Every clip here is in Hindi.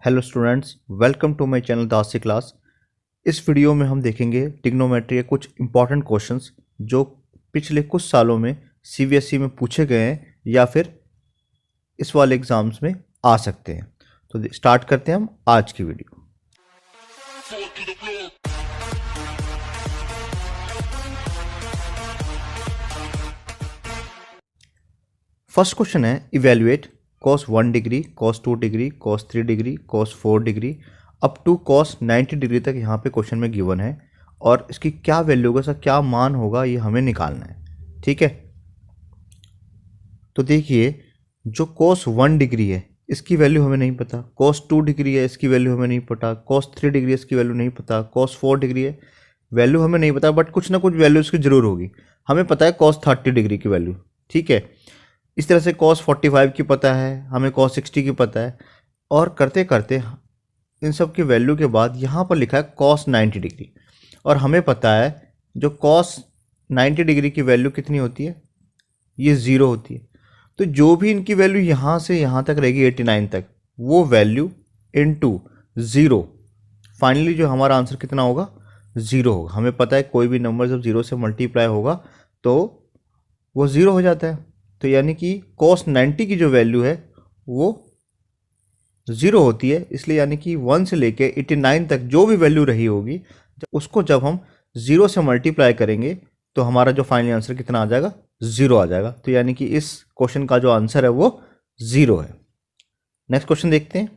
Hello students, welcome to my channel Dasi class. इस वीडियो में हम देखेंगे ट्रिग्नोमेट्री के कुछ इंपॉर्टेंट क्वेश्चंस जो पिछले कुछ सालों में सीबीएसई में पूछे गए हैं या फिर इस वाले एग्जाम्स में आ सकते हैं। तो स्टार्ट करते हैं हम आज की वीडियो। फर्स्ट क्वेश्चन है, evaluate cos 1 degree, cos 2 degree, cos 3 degree, cos 4 degree up to cos 90 degree तक यहाँ पे क्वेश्चन में गिवन है और इसकी क्या वैल्यू होगा, इसका क्या मान होगा, ये हमें निकालना है। ठीक है, तो देखिए जो cos 1 डिग्री है इसकी वैल्यू हमें नहीं पता, cos 2 डिग्री है इसकी वैल्यू हमें नहीं पता, cos 3 डिग्री है इसकी वैल्यू नहीं पता, cos 4 डिग्री है वैल्यू हमें नहीं पता, बट कुछ ना कुछ वैल्यू इसकी जरूर होगी। हमें पता है cos 30 डिग्री की वैल्यू, ठीक है। इस तरह से cos 45 की पता है, हमें cos 60 की पता है, और करते करते इन सब की वैल्यू के बाद यहाँ पर लिखा है cos 90 डिग्री, और हमें पता है जो cos 90 डिग्री की वैल्यू कितनी होती है, ये 0 होती है। तो जो भी इनकी वैल्यू यहाँ से यहाँ तक रहेगी 89 तक, वो वैल्यू इनटू 0, फाइनली जो हमारा आंसर कितना होगा, 0 होगा। हमें पता है कोई भी नंबर जब 0 से मल्टीप्लाई होगा तो वो 0 हो जाता है। तो यानी कि cos 90 की जो वैल्यू है वो 0 होती है, इसलिए यानी कि 1 से लेके 89 तक जो भी वैल्यू रही होगी उसको जब हम 0 से मल्टीप्लाई करेंगे तो हमारा जो फाइनल आंसर कितना आ जाएगा, 0 आ जाएगा। तो यानी कि इस क्वेश्चन का जो आंसर है वो 0 है। नेक्स्ट क्वेश्चन देखते हैं।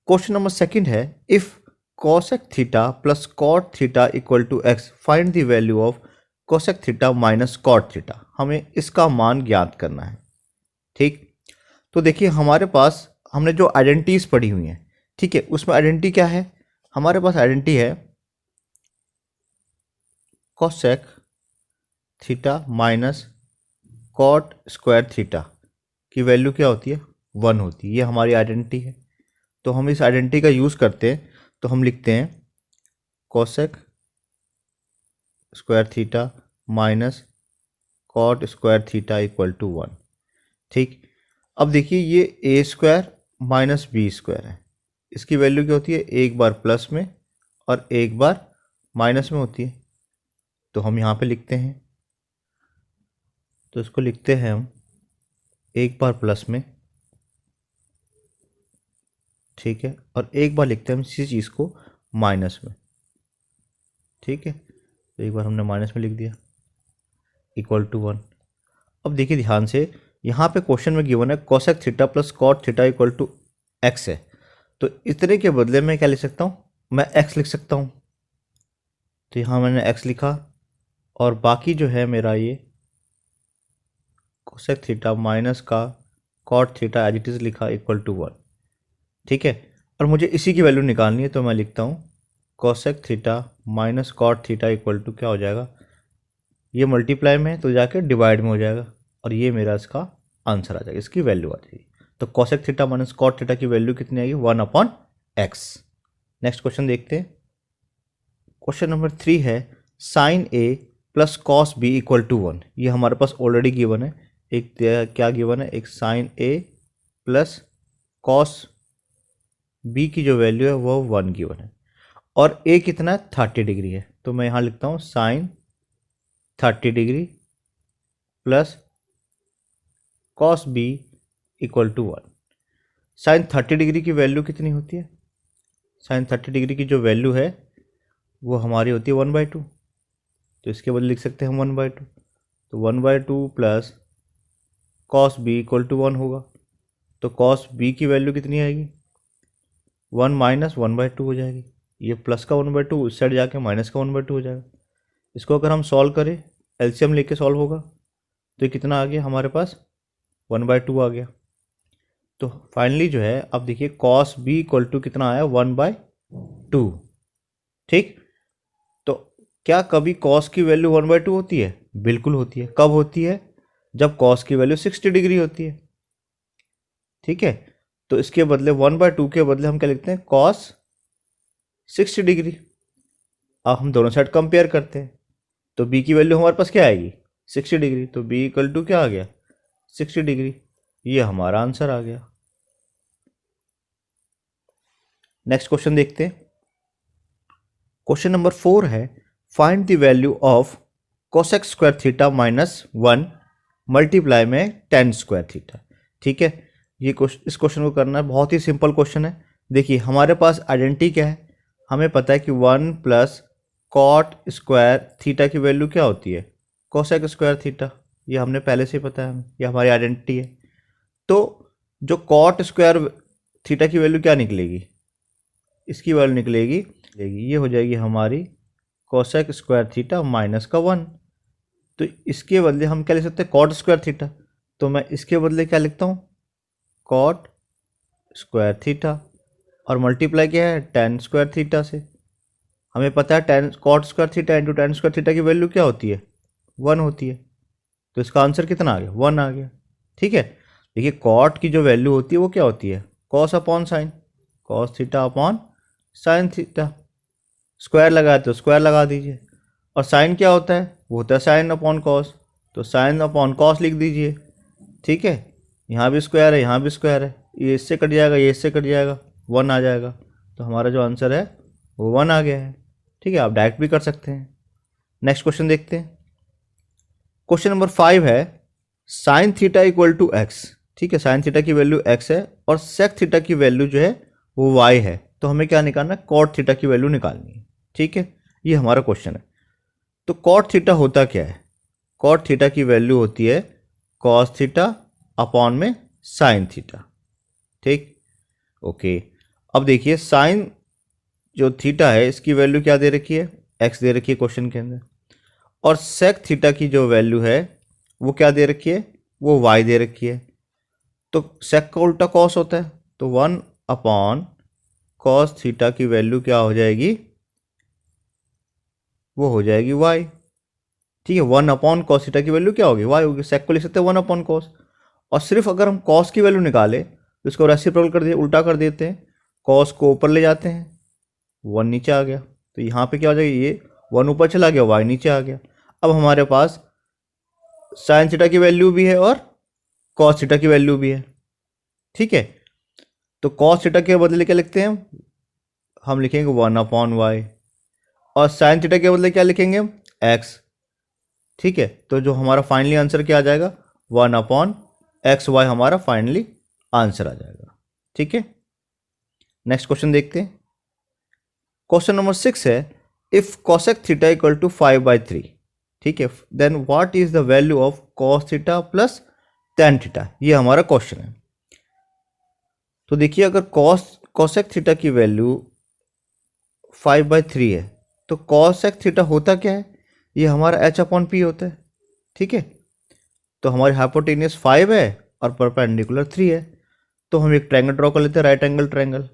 क्वेश्चन नंबर सेकंड है, if cosec theta plus cot theta equal to X, find the value of cosec theta minus cot theta. हमें इसका मान ज्ञात करना है। ठीक, तो देखिए हमारे पास हमने जो आइडेंटिटीज पढ़ी हुई हैं, ठीक है, उसमें आइडेंटिटी क्या है, हमारे पास आइडेंटिटी है cosec theta minus cot square theta की वैल्यू क्या होती है, 1 होती है। ये हमारी आइडेंटिटी है। तो हम इस आइडेंटिटी का यूज़ करते हैं, तो हम लिखते हैं cosec square theta minus cot square theta equal to 1। ठीक, अब देखिए ये A square minus B square है, इसकी वैल्यू क्या होती है, एक बार प्लस में और एक बार माइनस में होती है। तो हम यहाँ पे लिखते हैं, तो इसको लिखते हैं हम एक बार प्लस में, ठीक है, और एक बार लिखते हैं हम इसी चीज़ को माइनस में। ठीक है, तो एक बार हमने माइनस में लिख दिया इक्वल टू 1। अब देखिए ध्यान से, यहाँ पे क्वेश्चन में गिवन है cosec theta plus cot theta equal to X है, तो इतने के बदले में क्या लिख सकता हूँ, मैं x लिख सकता हूँ। तो यहाँ मैंने x लिखा और बाकी जो है मेरा ये cosec थीटा माइनस का cot theta as it is लिखा इक्वल टू 1। ठीक है, और मुझे इसी की वैल्यू निकालनी है, तो मैं लिखता हूँ cosec theta minus cot theta equal to क्या हो जाएगा, ये मल्टीप्लाई में है तो जाके डिवाइड में हो जाएगा, और ये मेरा इसका आंसर आ जाएगा, इसकी वैल्यू आ जाएगी। तो cosec theta minus cot theta की वैल्यू कितनी आएगी, 1/x। नेक्स्ट क्वेश्चन देखते हैं। क्वेश्चन नंबर 3 है, sin a plus cos b equal to 1। ये हमारे पास ऑलरेडी गिवन है, एक क्या गिवन है, एक sin a plus cos b की जो वैल्यू है वो 1 गिवन है, और a कितना है, 30 डिग्री है। तो मैं यहाँ लिखता हूँ sin 30 degree plus cos b equal to 1। Sine 30 degree की वैल्यू कितनी होती है, साइन 30 डिग्री की जो वैल्यू है वो हमारी होती है 1/2, तो इसके बदले लिख सकते हैं हम 1/2। तो 1/2 plus cos b equal to 1 होगा। तो cos b की वैल्यू कितनी आएगी, 1 माइनस 1/2 हो जाएगी। ये प्लस का 1/2 उस साइड जाके माइनस का 1/2 हो जाएगा। इसको अगर हम सॉल्व करें, एलसीएम लेके सॉल्व होगा, तो ये कितना आ गया हमारे पास, 1/2 आ गया। तो फाइनली जो है, अब देखिए cos b इक्वल टू कितना आया, 1/2। ठीक, तो क्या कभी cos की वैल्यू 1/2 होती है, बिल्कुल होती है। कब होती है, जब cos की वैल्यू 60 डिग्री होती है। ठीक है, तो इसके बदले 1/2 के बदले हम क्या लिखते हैं, cos 60 डिग्री। अब हम दोनों साइड कंपेयर करते हैं, तो b की वैल्यू हमारे पास क्या आएगी, 60 डिग्री, तो b इक्वल टू क्या आ गया, 60 डिग्री। ये हमारा आंसर आ गया। नेक्स्ट क्वेश्चन देखते हैं। क्वेश्चन नंबर 4 है find the value of cosec square theta minus 1 multiply में टेन स्क्वायर थीटा। ठीक है, ये इस क्वेश्चन को करना बहुत ही सिंपल क्वेश्चन है। देखिए हमारे पास आइडेंटिटी क्या है, हमें पता है कि 1 प्लस कॉट स्क्वायर थीटा की वैल्यू क्या होती है, कोसेक स्क्वायर थीटा। ये हमने पहले से ही पता है, ये हमारी आइडेंटिटी है। तो जो कॉट स्क्वायर थीटा की वैल्यू क्या निकलेगी, इसकी वैल्यू निकलेगी, ये हो जाएगी हमारी कोसेक स्क्वायर थीटा माइनस का 1। तो इसके बदले हम क्या लिख सकते हैं, कॉट स्क्वायर थीटा। तो मैं इसके बदले क्या लिखता हूँ, कॉट स्क्वायर थीटा, और मल्टीप्लाई क्या है, टेन स्क्वायर थीटा से। हमें पता है tan cot square theta into tan square theta की वैल्यू क्या होती है, 1 होती है। तो इसका आंसर कितना आ गया, 1 आ गया। ठीक है, देखिए कॉट की जो वैल्यू होती है वो क्या होती है, cos upon sine, cos theta upon sine theta. Square लगाए तो स्क्वायर लगा दीजिए, और साइन क्या होता है, वो होता है साइन अपॉन कॉस, तो साइन अपॉन कॉस लिख दीजिए। ठीक है, यहाँ भी स्क्वायर है, यहाँ भी स्क्वायर है, ये इससे कट जाएगा, ये इससे कट जाएगा, 1 आ जाएगा। तो हमारा जो आंसर है वो 1 आ गया है। ठीक है, आप डायरेक्ट भी कर सकते हैं। नेक्स्ट क्वेश्चन देखते हैं। क्वेश्चन नंबर 5 है sine theta equal to X. ठीक है, साइन थीटा की वैल्यू एक्स है और सेक थीटा की वैल्यू जो है वो वाई है। तो हमें क्या निकालना है, कॉट थीटा की वैल्यू निकालनी है। ठीक है, ये हमारा क्वेश्चन है। तो कॉट थीटा होता क्या है, कॉट थीटा की वैल्यू होती है कॉस थीटा अपॉन में साइन थीटा। ठीक, ओके। अब देखिए साइन जो थीटा है इसकी वैल्यू क्या दे रखी है, एक्स दे रखी है क्वेश्चन के अंदर, और सेक थीटा की जो वैल्यू है वो क्या दे रखी है, वो वाई दे रखी है। तो सेक का उल्टा कॉस होता है, तो 1 अपॉन कॉस थीटा की वैल्यू क्या हो जाएगी, वो हो जाएगी वाई। ठीक है, 1 अपॉन कॉस थीटा की वैल्यू क्या होगी, वाई होगी। सेक को लिख सकते हैं 1 अपॉन कॉस, और सिर्फ अगर हम कॉस की वैल्यू निकालें तो इसको रेसिप्रोकल कर दिए, उल्टा कर देते हैं, कॉस को ऊपर ले जाते हैं, 1 नीचे आ गया। तो यहाँ पे क्या हो जाएगा, ये 1 ऊपर चला गया, वाई नीचे आ गया। अब हमारे पास साइन थीटा की वैल्यू भी है और कॉस थीटा की वैल्यू भी है। ठीक है, तो कॉस थीटा के बदले क्या लिखते हैं, हम लिखेंगे 1 अपॉन वाई, और साइन थीटा के बदले क्या लिखेंगे, एक्स। ठीक है, तो जो हमारा फाइनली आंसर क्या आ जाएगा, 1 अपॉन एक्स वाई हमारा फाइनली आंसर आ जाएगा। ठीक है, नेक्स्ट क्वेश्चन देखते हैं। क्वेश्चन नंबर 6 है if cosec theta equal to 5/3। ठीक है, then what is the value of cos theta plus tan theta. ये हमारा क्वेश्चन है। तो देखिए अगर कोसेक थीटा की वैल्यू 5/3 है तो कोसेक थीटा होता क्या है, ये हमारा h अपॉन पी होता है। ठीक है, तो हमारी हाइपोटेनियस 5 है और परपेंडिकुलर 3 है। तो हम एक ट्रायंगल ड्रॉ कर लेते हैं, राइट एंगल ट्रायंगल।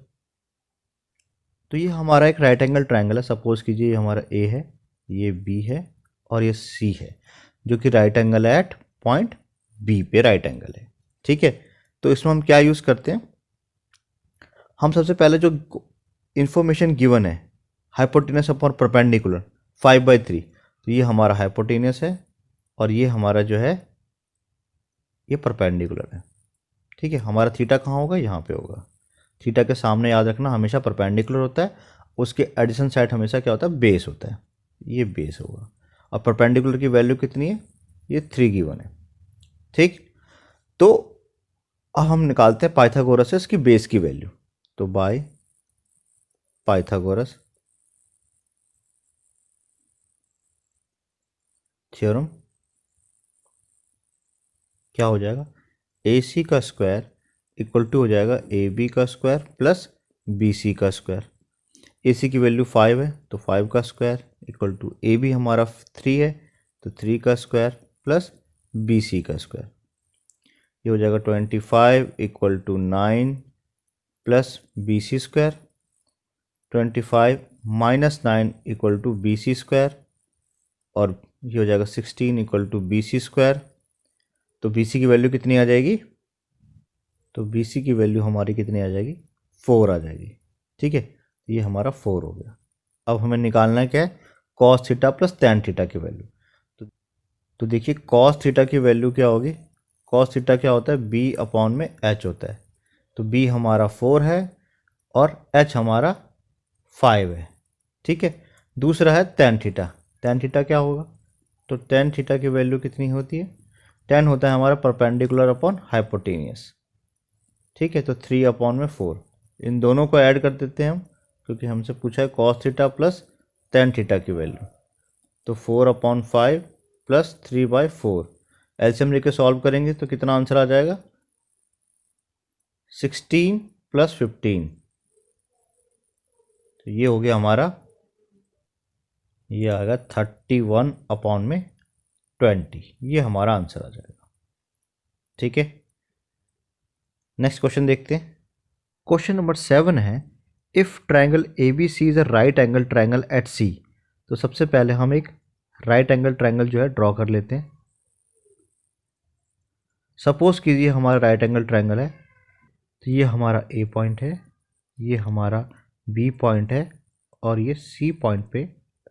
तो ये हमारा एक राइट एंगल ट्रायंगल है। सपोज कीजिए ये हमारा ए है, ये बी है और ये सी है, जो कि राइट एंगल है एट पॉइंट बी पे राइट एंगल है। ठीक है, तो इसमें हम क्या यूज़ करते हैं, हम सबसे पहले जो इंफॉर्मेशन गिवन है हाइपोटेनस अपॉन परपेंडिकुलर 5/3, तो ये हमारा हाइपोटेनस है और ये हमारा जो है ये परपेंडिकुलर है। ठीक है, हमारा थीटा कहाँ होगा, यहाँ पे होगा। थीटा के सामने याद रखना हमेशा परपेंडिकुलर होता है, उसके एडिशन साइड हमेशा क्या होता है, बेस होता है। ये बेस होगा, और परपेंडिकुलर की वैल्यू कितनी है, ये 3 गिवन है। ठीक, तो अब हम निकालते हैं पाइथागोरस से इसकी बेस की वैल्यू। तो बाय पाइथागोरस थ्योरम क्या हो जाएगा, ए सी का स्क्वायर इक्वल टू हो जाएगा ए बी का स्क्वायर प्लस बी सी का स्क्वायर। ए सी की वैल्यू 5 है तो 5 का square equal to A B हमारा 3 है तो 3 का स्क्वायर प्लस बी सी का स्क्वायर। ये हो जाएगा 25 equal to 9 plus B C square, 25 minus 9 equal to B C square, और ये हो जाएगा 16 equal to B C square. तो बी सी की वैल्यू कितनी आ जाएगी, तो बी सी की वैल्यू हमारी कितनी आ जाएगी, 4 आ जाएगी। ठीक है, ये हमारा 4 हो गया। अब हमें निकालना है क्या है, cos theta plus tan theta की वैल्यू। तो देखिए कॉस थीटा की वैल्यू क्या होगी, कॉस थीटा क्या होता है, बी अपॉन में एच होता है। तो बी हमारा 4 है और h हमारा 5 है। ठीक है, दूसरा है tan थीटा। tan थीटा क्या होगा, तो tan थीटा की वैल्यू कितनी होती है, tan होता है हमारा परपेंडिकुलर अपॉन हाइपोटेनियस। ठीक है, तो 3/4, इन दोनों को ऐड कर देते हैं हम, क्योंकि हमसे पूछा है cos theta plus tan theta की वैल्यू। तो 4/5 प्लस 3/4, एलसीएम लेके सॉल्व करेंगे तो कितना आंसर आ जाएगा, 16 + 15। तो ये हो गया हमारा, ये आएगा 31/20, ये हमारा आंसर आ जाएगा। ठीक है, नेक्स्ट क्वेश्चन देखते हैं। क्वेश्चन नंबर 7 है, if triangle A B C is a right angle triangle at C. तो सबसे पहले हम एक राइट एंगल ट्रायंगल जो है ड्रॉ कर लेते हैं। सपोज कीजिए हमारा राइट एंगल ट्रायंगल है, तो ये हमारा ए पॉइंट है, ये हमारा बी पॉइंट है, और ये सी पॉइंट पे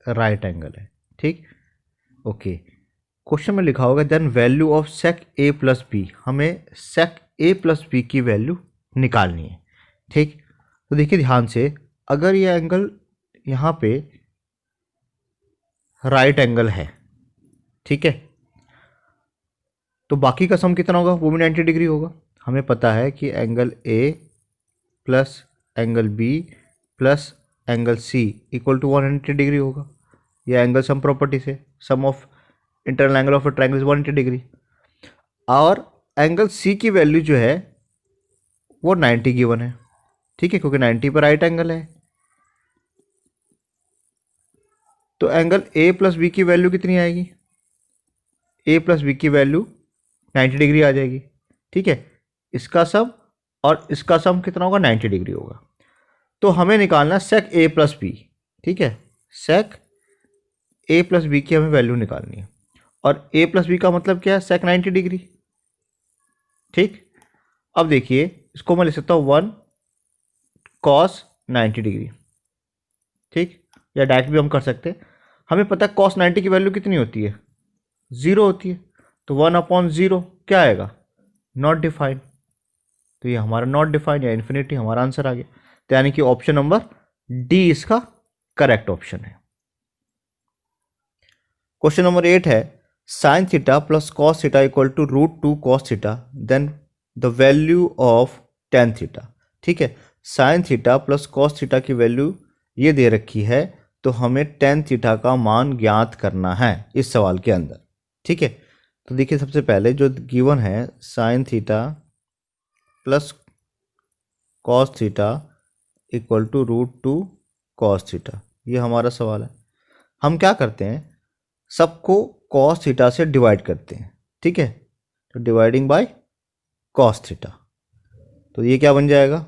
राइट एंगल है। ठीक, ओके। क्वेश्चन में लिखा होगा then value of sec A plus B, हमें सेक ए प्लस बी की वैल्यू निकालनी है। ठीक, तो देखिए ध्यान से, अगर ये एंगल यहाँ पे राइट एंगल है, ठीक है, तो बाकी का सम कितना होगा, वो भी 90 डिग्री होगा। हमें पता है कि angle A plus angle B plus angle C equal to 180 degree होगा। यह एंगल सम प्रॉपर्टी से, sum of internal angle of a triangle is 180 degree. और एंगल सी की वैल्यू जो है वो 90 गिवन है। ठीक है, क्योंकि 90 पर राइट एंगल है। तो एंगल ए प्लस बी की वैल्यू कितनी आएगी, ए प्लस बी की वैल्यू 90 डिग्री आ जाएगी। ठीक है, इसका सम और इसका सम कितना होगा, 90 डिग्री होगा। तो हमें निकालना सेक ए प्लस बी। ठीक है, सेक ए प्लस बी की हमें वैल्यू निकालनी है, और ए प्लस बी का मतलब क्या है, सेक 90 डिग्री। ठीक, अब देखिए इसको मैं लिख सकता हूँ 1 cos 90 डिग्री। ठीक, या डायरेक्ट भी हम कर सकते हैं। हमें पता है cos 90 की वैल्यू कितनी होती है, 0 होती है। तो 1/0 क्या आएगा, नॉट डिफाइंड। तो ये हमारा नॉट डिफाइंड या इन्फिनिटी हमारा आंसर आ गया। तो यानी कि ऑप्शन नंबर डी इसका करेक्ट ऑप्शन है। क्वेश्चन नंबर 8 है, sine theta plus cos theta equal to √2 cos theta, then the value of tan theta. ठीक है, sine theta plus cos theta की वैल्यू ये दे रखी है, तो हमें tan थीटा का मान ज्ञात करना है इस सवाल के अंदर। ठीक है, तो देखिए सबसे पहले जो गिवन है sine theta plus cos theta equal to √2 cos theta, ये हमारा सवाल है। हम क्या करते हैं, सबको cos थीटा से डिवाइड करते हैं। ठीक है, तो डिवाइडिंग बाय cos थीटा, तो ये क्या बन जाएगा,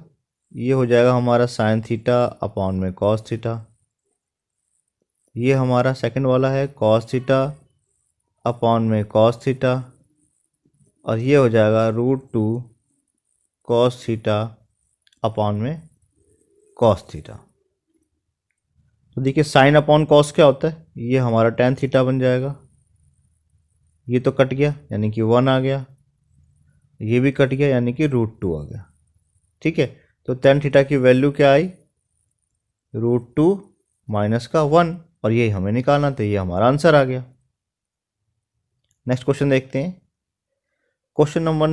ये हो जाएगा हमारा साइन थीटा अपॉन में cos थीटा। ये हमारा सेकंड वाला है cos थीटा अपॉन में cos थीटा, और ये हो जाएगा √2 cos थीटा अपॉन में cos थीटा। तो देखिए साइन अपॉन कॉस क्या होता है, ये हमारा tan थीटा बन जाएगा। ये तो कट गया यानी कि 1 आ गया, ये भी कट गया यानी कि √2 आ गया। ठीक है, तो tan थीटा की वैल्यू क्या आई, √2 माइनस का 1, और ये हमें निकालना, तो ये हमारा आंसर आ गया। नेक्स्ट क्वेश्चन देखते हैं। क्वेश्चन नंबर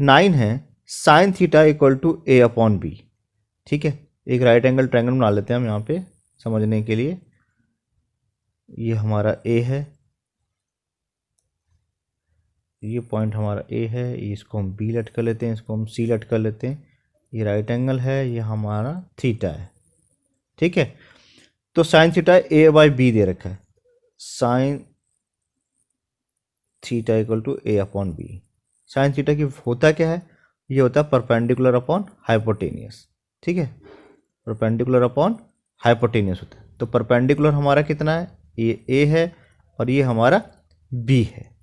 9 है, sine theta equal to a/b। ठीक है, एक राइट एंगल ट्रायंगल बना लेते हैं हम यहाँ पे समझने के लिए। ये हमारा a है, ये पॉइंट हमारा a है, इसको हम b लेट कर लेते हैं, इसको हम c लेट कर लेते हैं। ये राइट एंगल है, ये हमारा थीटा है। ठीक है, तो साइन थीटा a/b दे रखा है, sine theta equal to a/b। Sine theta की होता क्या है, ये होता है परपेंडिकुलर अपॉन हाइपोटेनियस। ठीक है, परपेंडिकुलर अपॉन हाइपोटेनियस होता है। तो परपेंडिकुलर हमारा कितना है, ये a है और ये हमारा b है।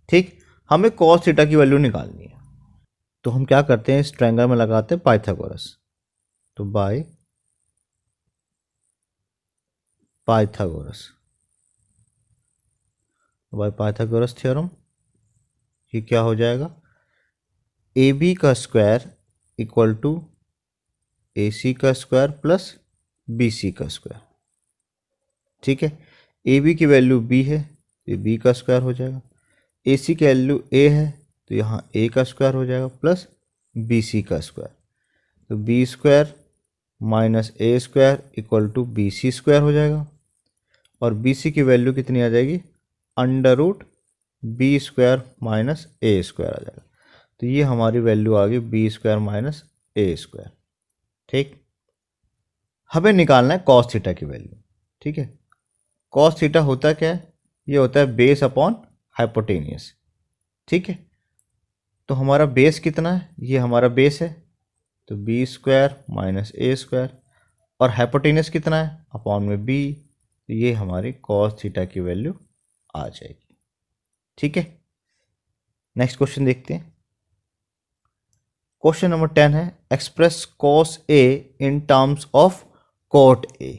ठीक, हमें cos थीटा की वैल्यू निकालनी है, तो हम क्या करते हैं, इस ट्रायंगल में लगाते हैं पाइथागोरस। तो बाय पाइथागोरस थ्योरम, ये क्या हो जाएगा, AB का स्क्वायर इक्वल टू AC का स्क्वायर प्लस BC का स्क्वायर। ठीक है, AB की वैल्यू B है तो B का स्क्वायर हो जाएगा, AC की वैल्यू A है तो यहाँ A का स्क्वायर हो जाएगा प्लस BC का स्क्वायर। तो B square minus A square equal to BC square हो जाएगा, और BC की वैल्यू कितनी आ जाएगी, under root B square minus A square आ जाएगा। तो ये हमारी वैल्यू आ गई B square minus A square. ठीक, हमें निकालना है कॉस थीटा की वैल्यू। ठीक है, कॉस थीटा होता क्या है, ये होता है बेस अपॉन हाइपोटेनियस। ठीक है, तो हमारा बेस कितना है, ये हमारा बेस है तो B square minus A square, और हाइपोटेनियस कितना है, अपॉन में B, तो ये हमारी कॉस थीटा की वैल्यू आ जाएगी। ठीक है, नेक्स्ट क्वेश्चन देखते हैं। क्वेश्चन नंबर 10 है, express cos A in terms of cot A।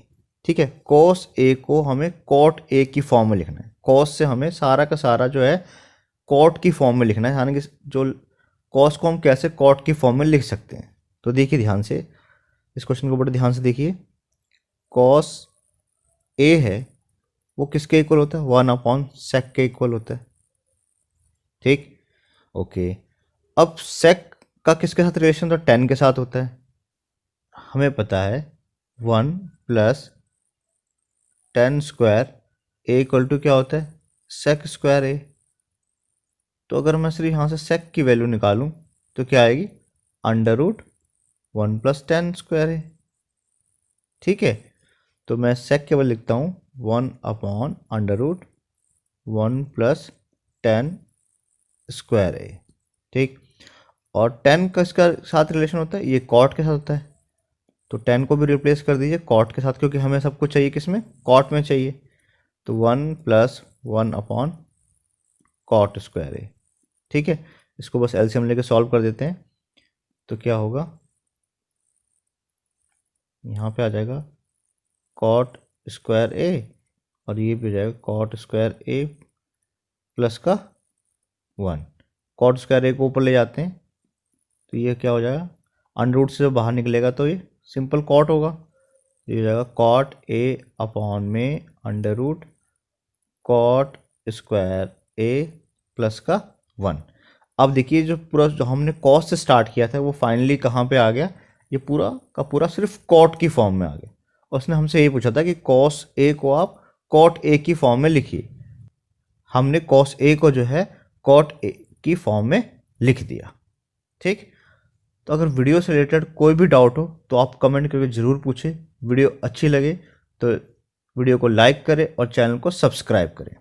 ठीक है, कॉस A को हमें कॉट A की फॉर्म में लिखना है। कॉस से हमें सारा का सारा जो है कॉट की फॉर्म में लिखना है, यानी कि जो कॉस को हम कैसे कॉट की फॉर्म में लिख सकते हैं। तो देखिए ध्यान से, इस क्वेश्चन को बड़े ध्यान से देखिए। कॉस A है वो किसके इक्वल होता है, 1/sec के इक्वल होता है। ठीक, ओके, अब sec का किसके साथ रिलेशन तो 10 के साथ होता है। हमें पता है 1 plus 10 square A equal to क्या होता है, sec स्क्वायर A। तो अगर मैं सिर्फ यहाँ से sec की वैल्यू निकालूं तो क्या आएगी, under root 1 plus 10 square A। ठीक है, तो मैं sec केवल लिखता हूँ 1 upon under root 1 plus 10 square A। ठीक, और 10 का इसका साथ रिलेशन होता है, ये कॉट के साथ होता है, तो 10 को भी रिप्लेस कर दीजिए कॉट के साथ, क्योंकि हमें सब कुछ चाहिए किस में, कॉट में चाहिए। तो 1 plus 1 upon cot square A। ठीक है, इसको बस एलसीएम लेके सॉल्व कर देते हैं, तो क्या होगा, यहाँ पे आ जाएगा कॉट स्क्वायर A, और ये भी हो जाएगा कॉट स्क्वायर A प्लस का 1। कॉट स्क्वायर A को ऊपर ले जाते हैं तो ये क्या हो जाएगा, अंडर रूट से जब बाहर निकलेगा तो ये सिंपल कॉट होगा, ये हो जाएगा कॉट A अपॉन में under root cot square A plus का 1। अब देखिए जो पूरा जो हमने कॉस से स्टार्ट किया था वो फाइनली कहाँ पे आ गया, ये पूरा का पूरा सिर्फ कॉट की फॉर्म में आ गया। उसने हमसे ये पूछा था कि कॉस A को आप कॉट A की फॉर्म में लिखिए, हमने कॉस A को जो है कॉट A की फॉर्म में लिख दिया। ठीक, तो अगर वीडियो से रिलेटेड कोई भी डाउट हो तो आप कमेंट करके ज़रूर पूछें। वीडियो अच्छी लगे तो वीडियो को लाइक करें और चैनल को सब्सक्राइब करें।